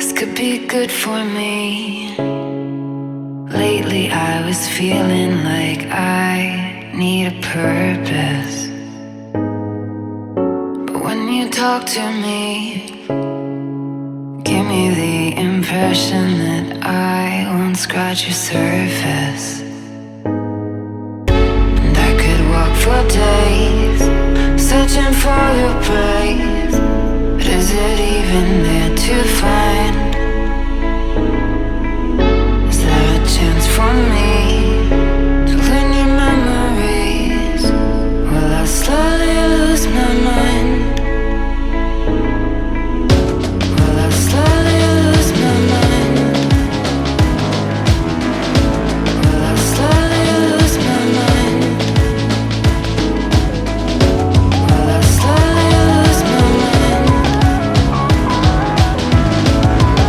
This could be good for me. Lately I was feeling like I need a purpose. But when you talk to me, give me the impression that I won't scratch your surface. And I could walk for days, searching for your praise. But is it even there to find? Is there a chance for me to learn your memories? Will I slowly lose my mind? Will I slowly lose my mind? Will I slowly lose my mind? Will I slowly lose my mind?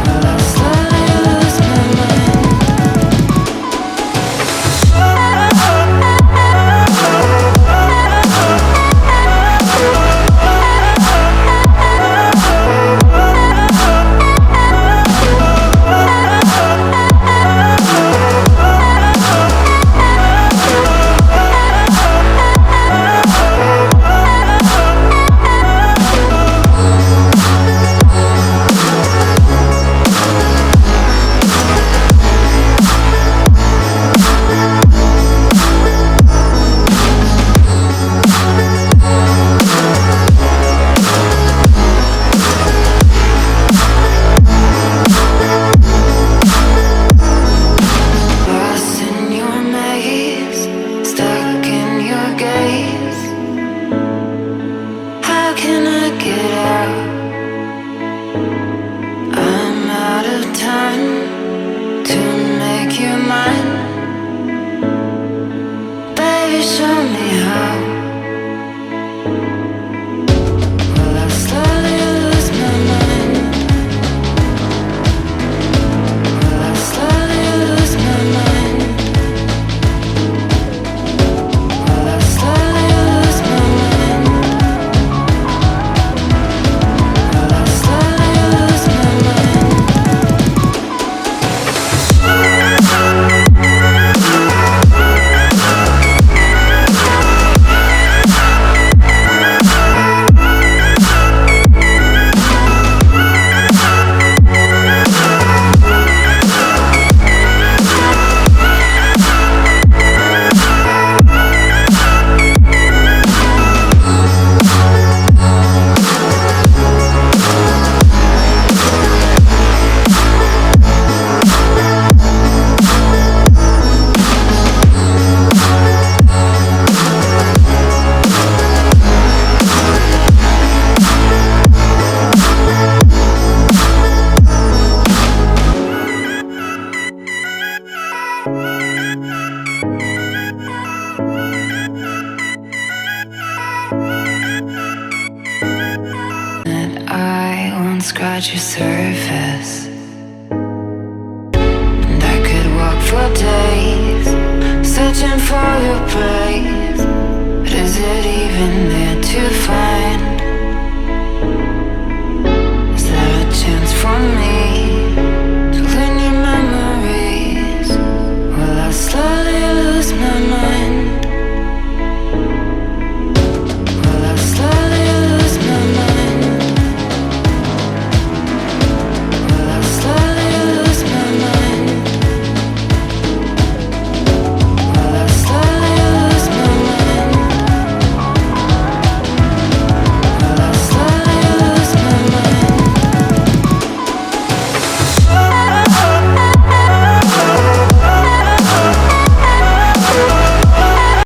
Will I slowly lose my mind? Lost in your maze, stuck in your gaze. How can I get out? I'm out of time to make you mine. Baby, show me how. Will I slowly lose my mind? Will I slowly lose my mind? Will I slowly lose my mind? Will I slowly lose my mind? That I won't scratch your surface. And I could walk for days, searching for your praise. But is it even there to find?